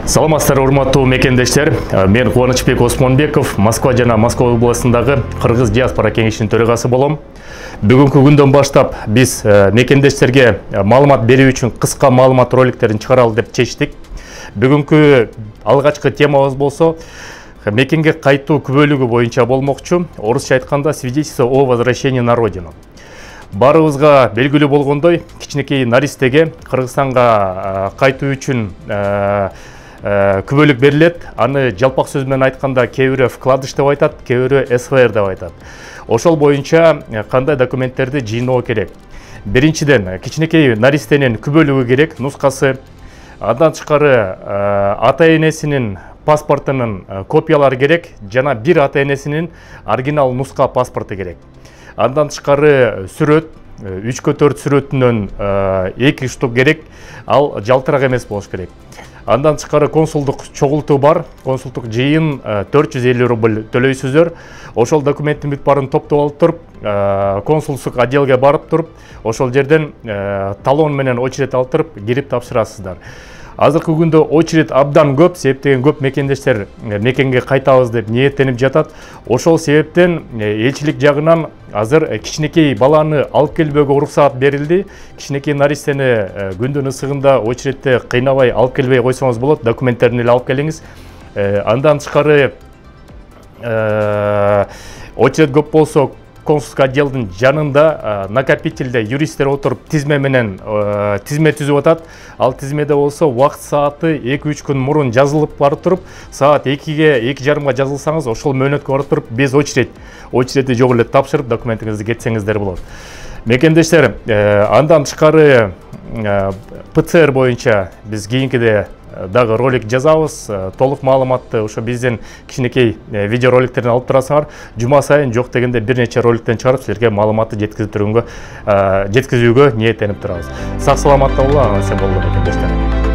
Саламатсыздар, урматтуу мекендештер. Мен Кубанычбек Осмонбеков, Москва жана Москва областындагы Кыргыз диаспора кеңешинин төрагасы болом. Бүгүнкү күндөн баштап биз мекендештерге маалымат берүү үчүн кыска маалымат роликтерин чыгаралы деп чечтик. Бүгүнкү алгачкы темабыз болсо мекенге кайтуу күбөлүгү боюнча болмокчу. Орусча айтканда свидетельство о возвращении на родину. Барыбызга белгилүү болгондой, кичинекей наристеге Кыргызстанга кайтуу үчүн күбөлүк берилет. Аны жалпак сөз менен айтканда кээ бирөө вкладыш деп айтат, кээ бирөө СВР деп айтат. Ошол боюнча кандай документтерди жыйноо керек? Биринчиден, кичинекей наристенин күбөлүгү керек, нускасы. Андан тышкары ата-энесинин паспортунун копиялары керек, жана бир ата-энесинин оригинал нуска паспорту керек. Андан тышкары сүрөт, 3x4 сүрөтүнөн 2 штук керек, ал жалтырак эмес болуш керек. Андан тышкары консулдук чогултуу бар, консулдук жыйын 450 рубль төлөйсүздөр. Ошол документтин бүт баарын топтоп алып туруп, консулдук отделге барып туруп, ошол жерден талон менен очередь алып туруп кирип тапшырасыздар. Азыркы күндө очередь абдан көп, себептен көп мекендештер мекенге кайтабыз деп ниеттенип жатат. Ошол себептен элчилик жагынан азыр кичинекей баланы алып келбөөгө уруксаат берилди. Кичинекей наристени күндүн ысыгында очередьте кыйнабай алып келбей койсоңуз болот, документтерин эле алып келиңиз. Андан тышкары очередь көп болсо консулдук отделдин жанында накопительде юристтер отуруп тизме менен тизме түзүп атат. Ал тизмеде болсо убакыт сааты 2-3 күн мурун жазылып барып туруп, саат 2-ге 2:30 жазылсаңыз, ошол мөөнөткө барып туруп без очередти жок эле тапшырып документиңизди кетсеңиздер болот. Мекендештер, андан тышкары ПЦР боюнча биз кийинкиде дагы ролик жазабыз. Толук маалыматты ошо биздин кичинекей видеороликтерден алып турасыңар. Жума сайын жок дегенде бир нече роликтен чыгарып силерге маалыматты жеткизүүгө ниеттенип турабыз. Сак саламатта болуңар, аман-эсен болуңар мекендештер.